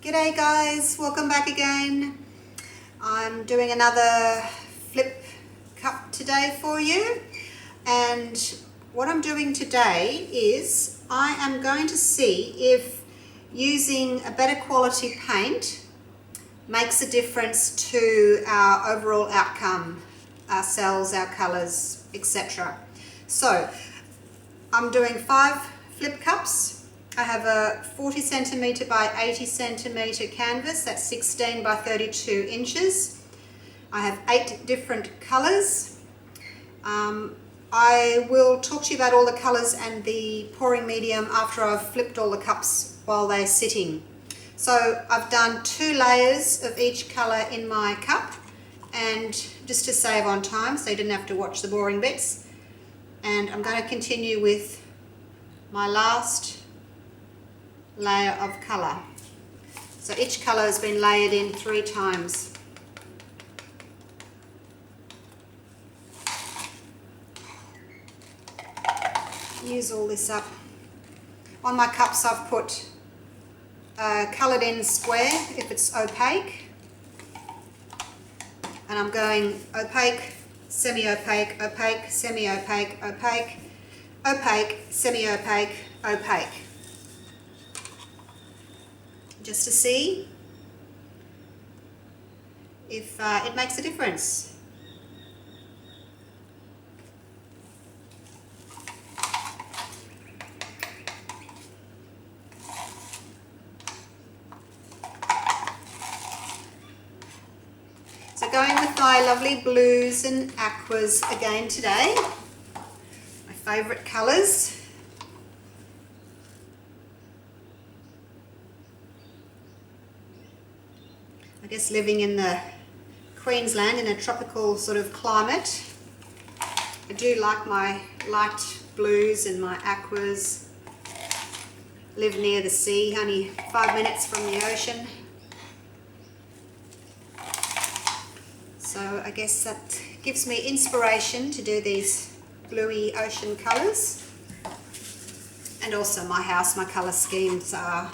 G'day guys, welcome back again. I'm doing another flip cup today for you, and what I'm doing today is I am going to see if using a better quality paint makes a difference to our overall outcome, our cells, our colours, etc. So I'm doing 5 flip cups. I have a 40 centimetre by 80 centimetre canvas, that's 16 by 32 inches. I have 8 different colours. I will talk to you about all the colours and the pouring medium after I've flipped all the cups while they're sitting. So I've done 2 layers of each colour in my cup, and just to save on time so you didn't have to watch the boring bits. And I'm going to continue with my last layer of colour. So each colour has been layered in 3 times. Use all this up. On my cups I've put coloured in square if it's opaque, and I'm going opaque, semi-opaque, opaque, semi-opaque, opaque, opaque, semi-opaque, opaque, just to see if it makes a difference. So going with my lovely blues and aquas again today, my favourite colours. I guess living in the Queensland in a tropical sort of climate, I do like my light blues and my aquas. Live near the sea, only 5 minutes from the ocean. So I guess that gives me inspiration to do these bluey ocean colours. And also my house, my colour schemes are,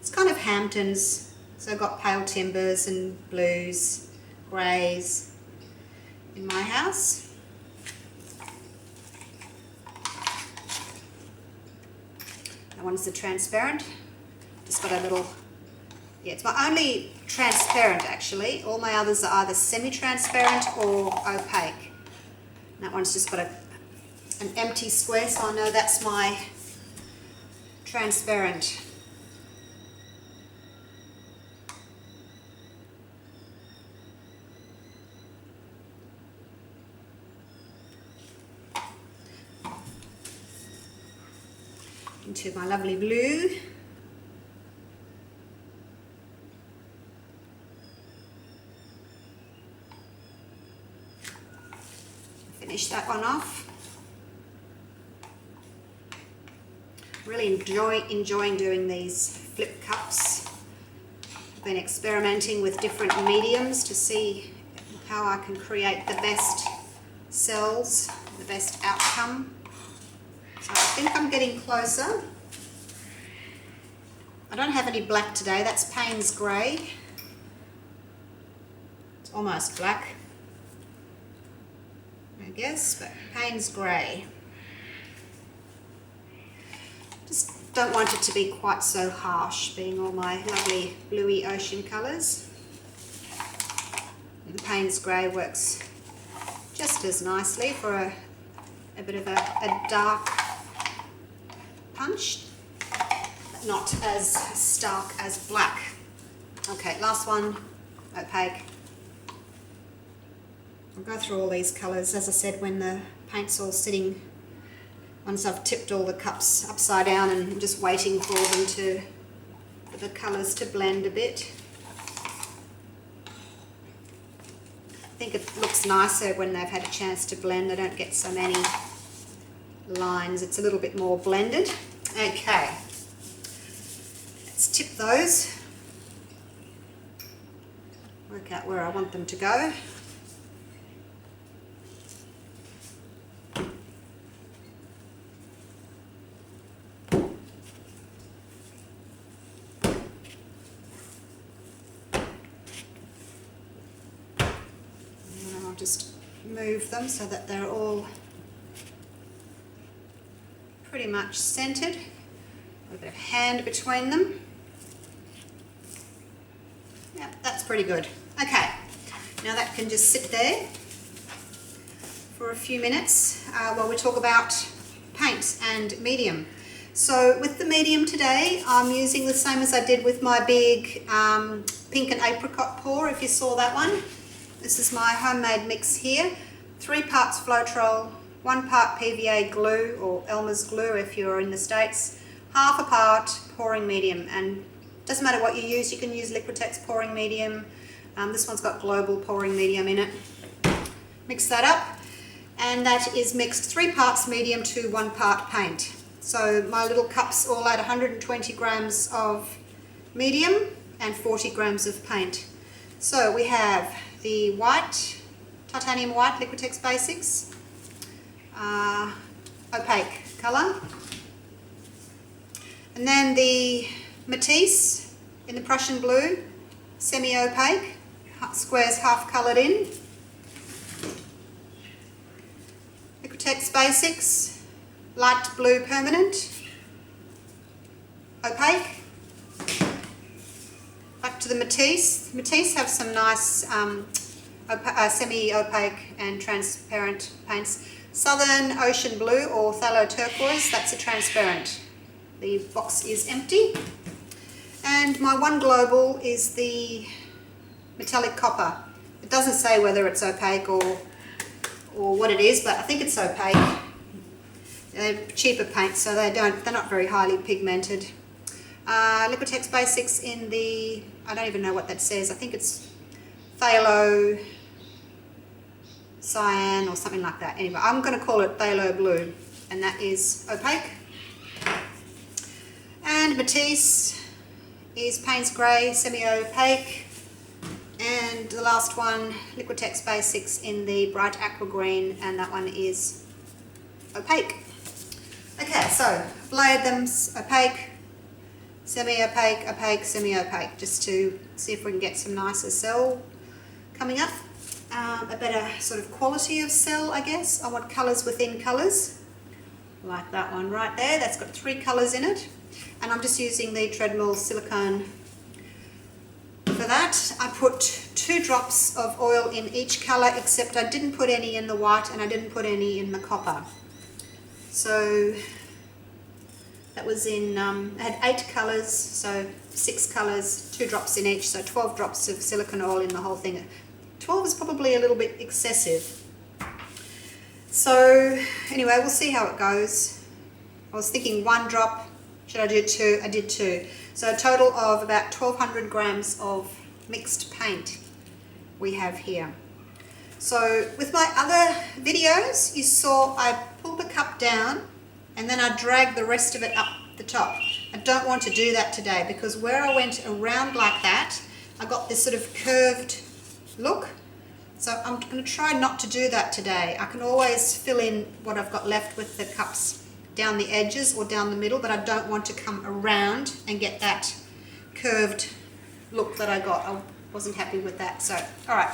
it's kind of Hamptons. So I've got pale timbers and blues, greys in my house. That one's the transparent. Just got a little, yeah, it's my only transparent actually. All my others are either semi-transparent or opaque. And that one's just got an empty square, so I know that's my transparent. Into my lovely blue. Finish that one off. Really enjoying doing these flip cups. I've been experimenting with different mediums to see how I can create the best cells, the best outcome. So I think I'm getting closer. I don't have any black today, that's Payne's Grey. It's almost black, I guess, but Payne's Grey. Just don't want it to be quite so harsh, being all my lovely bluey ocean colours. And the Payne's Grey works just as nicely for a bit of a dark punch, but not as stark as black. Okay, last one, opaque. I'll go through all these colours, as I said, when the paint's all sitting, once I've tipped all the cups upside down and I'm just waiting for them for the colours to blend a bit. I think it looks nicer when they've had a chance to blend. They don't get so many lines, it's a little bit more blended. Okay, let's tip those, work out where I want them to go. just move them so that they're all pretty much centered. A little bit of hand between them. Yep, that's pretty good. Okay, now that can just sit there for a few minutes while we talk about paints and medium. So with the medium today, I'm using the same as I did with my big pink and apricot pour, if you saw that one. This is my homemade mix here. 3 parts Floetrol, 1 part PVA glue, or Elmer's glue if you're in the States, half a part pouring medium. And doesn't matter what you use, you can use Liquitex pouring medium. This one's got global pouring medium in it. Mix that up, and that is mixed 3 parts medium to 1 part paint. So my little cups all add 120 grams of medium and 40 grams of paint. So we have the white, titanium white Liquitex Basics, opaque colour, and then the Matisse in the Prussian blue, semi-opaque, squares half coloured in. Liquitex Basics, light blue permanent, opaque. Back to the Matisse. Matisse have some nice semi-opaque and transparent paints. Southern Ocean Blue or Phthalo Turquoise, that's a transparent. The box is empty. And my one global is the metallic copper. It doesn't say whether it's opaque or what it is, but I think it's opaque. They're cheaper paints, so they're not very highly pigmented. Liquitex Basics in the, I don't even know what that says, I think it's Phthalo Cyan or something like that. Anyway, I'm going to call it Phthalo Blue, and that is opaque. And Matisse is Payne's Grey, semi-opaque. And the last one, Liquitex Basics in the bright aqua green, and that one is opaque. Okay, so layered them opaque, semi-opaque, opaque, semi-opaque, just to see if we can get some nicer cell coming up. A better sort of quality of cell, I guess. I want colours within colours, like that one right there. That's got 3 colours in it. And I'm just using the treadmill silicone for that. I put 2 drops of oil in each colour, except I didn't put any in the white and I didn't put any in the copper. So that was in, it had 8 colours, so 6 colours, 2 drops in each, so 12 drops of silicone oil in the whole thing. 12 is probably a little bit excessive. So anyway, we'll see how it goes. I was thinking 1 drop. Should I do 2? I did 2. So a total of about 1200 grams of mixed paint we have here. So with my other videos, you saw I pulled the cup down and then I dragged the rest of it up the top. I don't want to do that today, because where I went around like that, I got this sort of curved look. So I'm going to try not to do that today. I can always fill in what I've got left with the cups down the edges or down the middle, but I don't want to come around and get that curved look that I got. I wasn't happy with that. So, all right,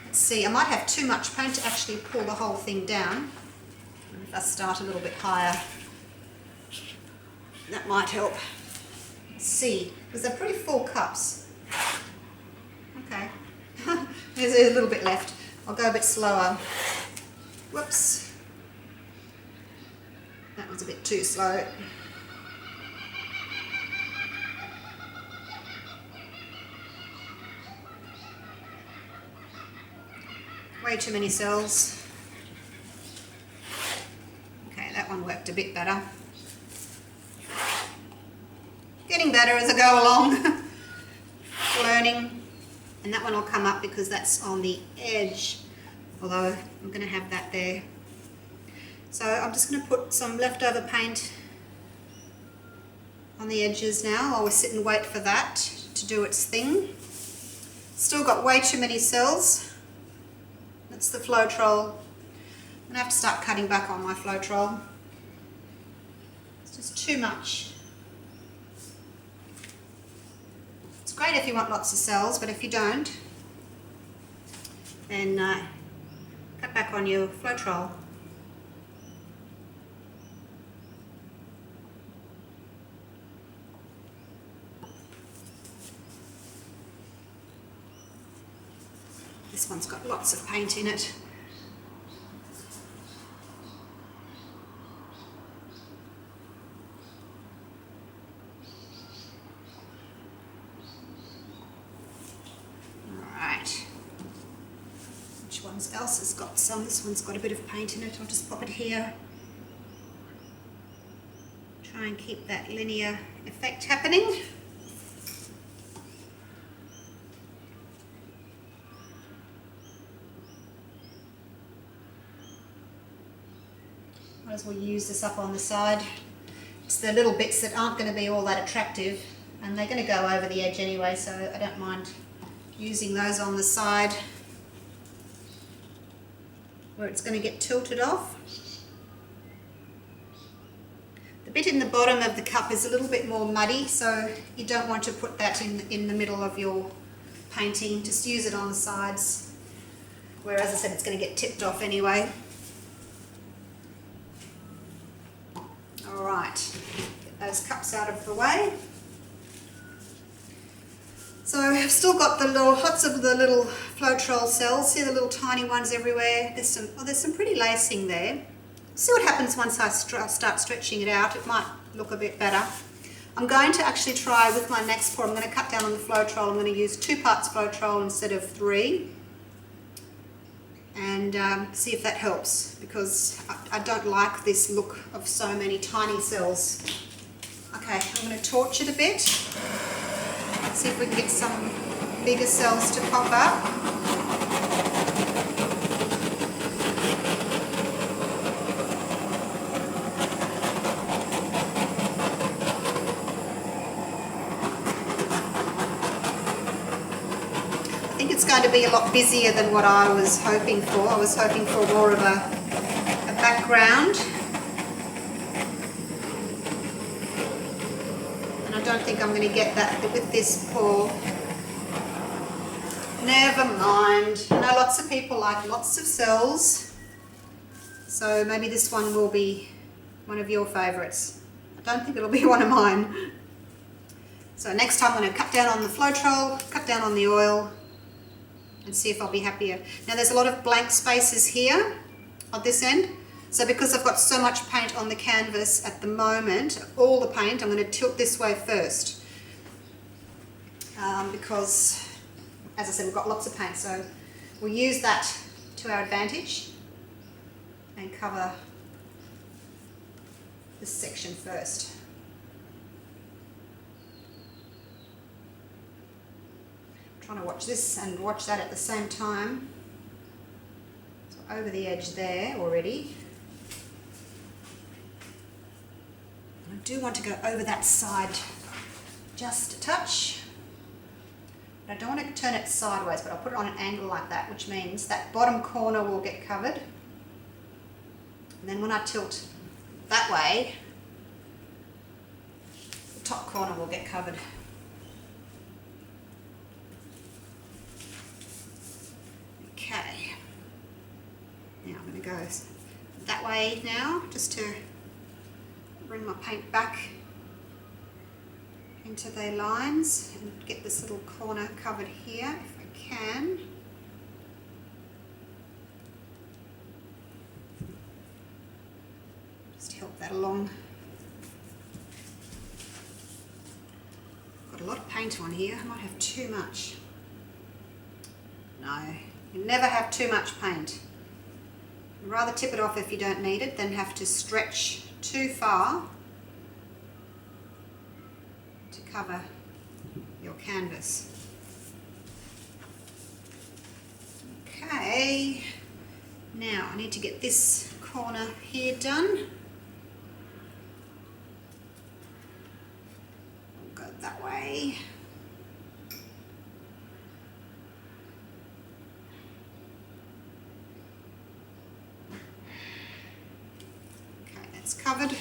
let's see. I might have too much paint to actually pull the whole thing down. If I start a little bit higher, that might help. Let's see, because they're pretty full cups. Okay, there's a little bit left. I'll go a bit slower. Whoops. That was a bit too slow. Way too many cells. Okay, that one worked a bit better. Getting better as I go along. Learning. And that one will come up because that's on the edge. Although I'm going to have that there. So I'm just going to put some leftover paint on the edges now while we sit and wait for that to do its thing. Still got way too many cells. That's the Floetrol. I'm going to have to start cutting back on my Floetrol. It's just too much. It's great if you want lots of cells, but if you don't, then that back on your Floetrol. This one's got lots of paint in it. Alright. Which one's else has got some? This one's got a bit of paint in it. I'll just pop it here. Try and keep that linear effect happening. Might as well use this up on the side. It's the little bits that aren't going to be all that attractive, and they're going to go over the edge anyway, so I don't mind using those on the side where it's going to get tilted off. The bit in the bottom of the cup is a little bit more muddy, so you don't want to put that in the middle of your painting. Just use it on the sides, where, as I said, it's going to get tipped off anyway. Alright, get those cups out of the way. So I've still got the lots of the little Floetrol cells. See the little tiny ones everywhere? There's some pretty lacing there. See what happens once I start stretching it out. It might look a bit better. I'm going to actually try with my next pour. I'm going to cut down on the Floetrol. I'm going to use 2 parts Floetrol instead of 3. And see if that helps, because I don't like this look of so many tiny cells. Okay, I'm going to torch it a bit. See if we can get some bigger cells to pop up. I think it's going to be a lot busier than what I was hoping for. I was hoping for more of a background. And I don't think I'm going to get that with this pour. Never mind. I know lots of people like lots of cells, so maybe this one will be one of your favourites. I don't think it'll be one of mine. So next time I'm going to cut down on the Floetrol, cut down on the oil, and see if I'll be happier. Now there's a lot of blank spaces here on this end, so because I've got so much paint on the canvas at the moment, all the paint, I'm going to tilt this way first, because as I said, we've got lots of paint, so we'll use that to our advantage and cover this section first. Trying to watch this and watch that at the same time. So over the edge there already. I do want to go over that side just a touch. But I don't want to turn it sideways, but I'll put it on an angle like that, which means that bottom corner will get covered. And then when I tilt that way, the top corner will get covered. Okay, now I'm going to go that way now, just to bring my paint back into their lines and get this little corner covered here if I can. Just help that along. Got a lot of paint on here, I might have too much. No, you never have too much paint. You'd rather tip it off if you don't need it than have to stretch too far to cover your canvas. Okay, now I need to get this corner here done. I'll go that way. Covered.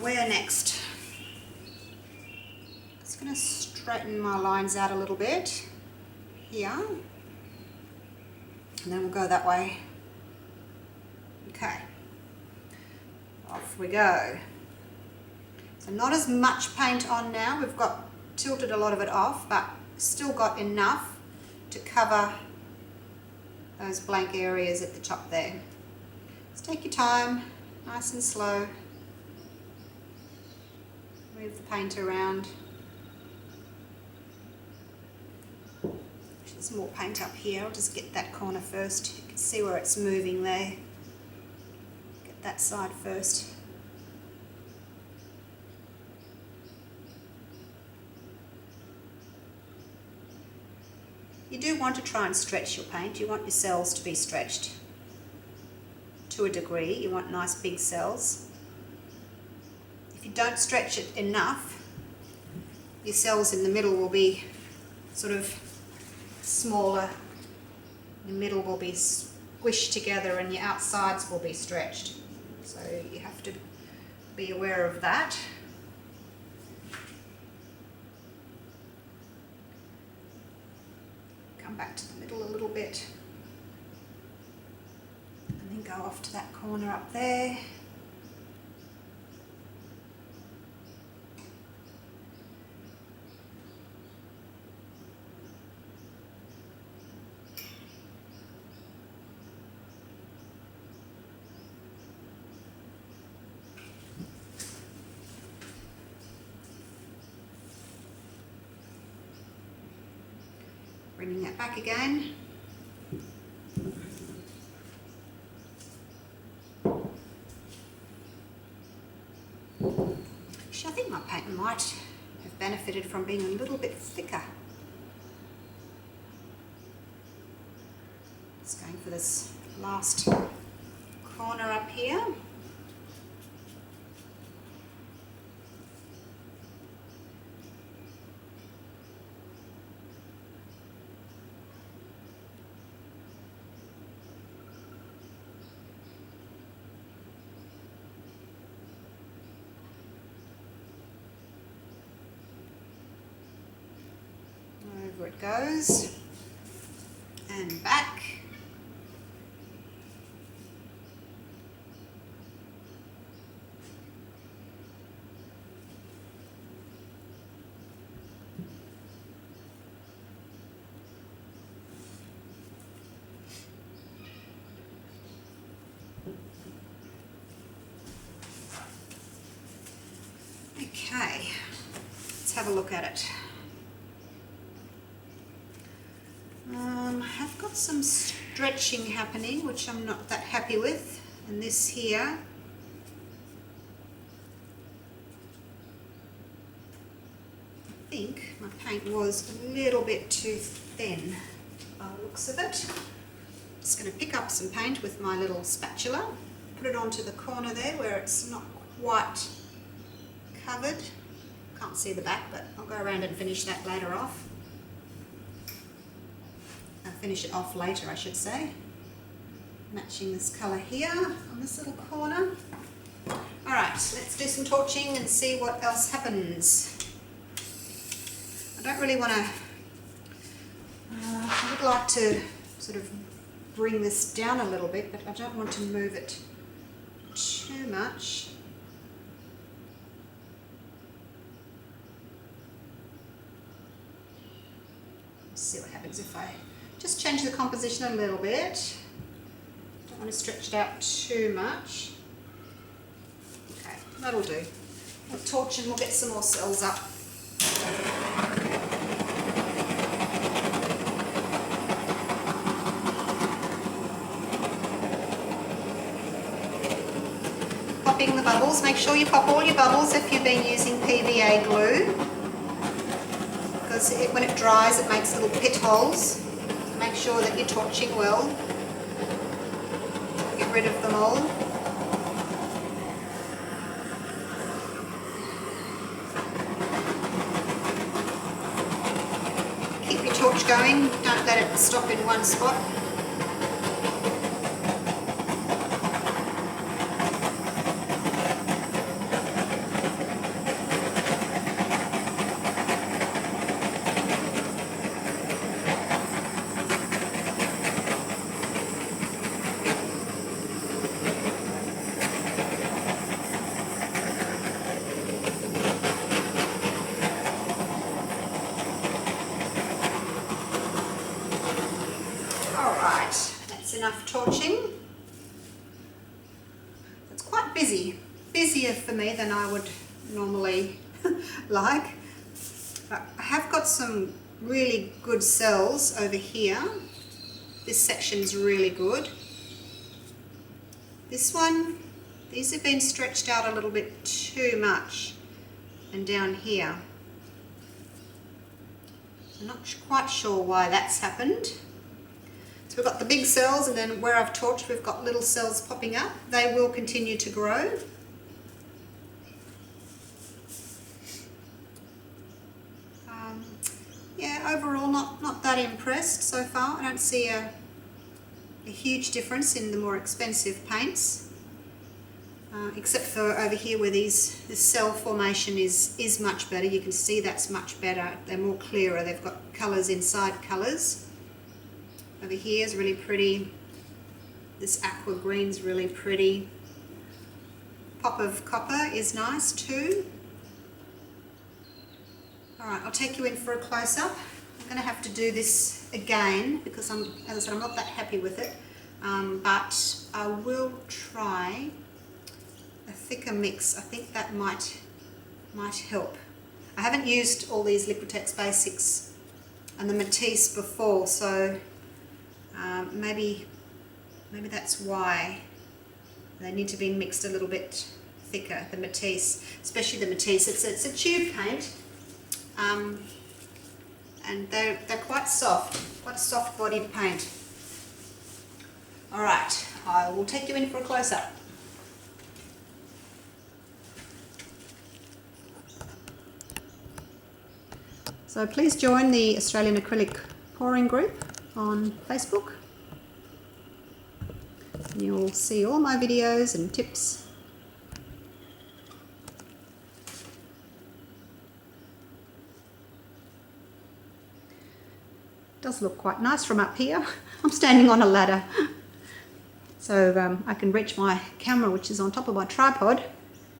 Where next? Just going to straighten my lines out a little bit here, and then we'll go that way. Okay, off we go. So not as much paint on now, we've got tilted a lot of it off, but still got enough to cover those blank areas at the top there. Just take your time, nice and slow. Move the paint around. There's more paint up here. I'll just get that corner first. You can see where it's moving there. Get that side first. You do want to try and stretch your paint. You want your cells to be stretched to a degree. You want nice big cells. If you don't stretch it enough, your cells in the middle will be sort of smaller. The middle will be squished together and your outsides will be stretched. So you have to be aware of that. Come back to the middle a little bit and then go off to that corner up there. Bringing that back again. Actually, I think my paint might have benefited from being a little bit thicker. Just going for this last corner up here. Over it goes, and back. Okay, let's have a look at it. I've got some stretching happening, which I'm not that happy with, and this here. I think my paint was a little bit too thin by the looks of it. Just going to pick up some paint with my little spatula, put it onto the corner there where it's not quite covered. Can't see the back, but I'll go around and finish that later off. Finish it off later, I should say. Matching this colour here on this little corner. Alright, let's do some torching and see what else happens. I don't really want to... I would like to sort of bring this down a little bit, but I don't want to move it too much. Let's see what happens if I just change the composition a little bit. Don't want to stretch it out too much. Okay, that'll do. We'll torch and we'll get some more cells up. Popping the bubbles. Make sure you pop all your bubbles if you've been using PVA glue, because when it dries it makes little pit holes. Make sure that you're torching well. Get rid of them all. Keep your torch going, don't let it stop in one spot. enough torching. It's quite busy, busier for me than I would normally like. But I have got some really good cells over here. This section's really good. This one, these have been stretched out a little bit too much, and down here. I'm not quite sure why that's happened. So we've got the big cells, and then where I've torched we've got little cells popping up. They will continue to grow. Yeah, overall not that impressed so far. I don't see a huge difference in the more expensive paints, except for over here where this cell formation is much better. You can see that's much better. They're more clearer. They've got colours inside colours. Over here is really pretty. This aqua green's really pretty. Pop of copper is nice too. Alright, I'll take you in for a close-up. I'm going to have to do this again because as I said, I'm not that happy with it. But I will try a thicker mix. I think that might help. I haven't used all these Liquitex Basics and the Matisse before, so maybe that's why they need to be mixed a little bit thicker, the Matisse, especially the Matisse. It's a tube paint. And they're quite soft bodied paint. Alright, I will take you in for a close-up. So please join the Australian Acrylic Pouring Group on Facebook. You'll see all my videos and tips. Does look quite nice from up here. I'm standing on a ladder, so I can reach my camera, which is on top of my tripod.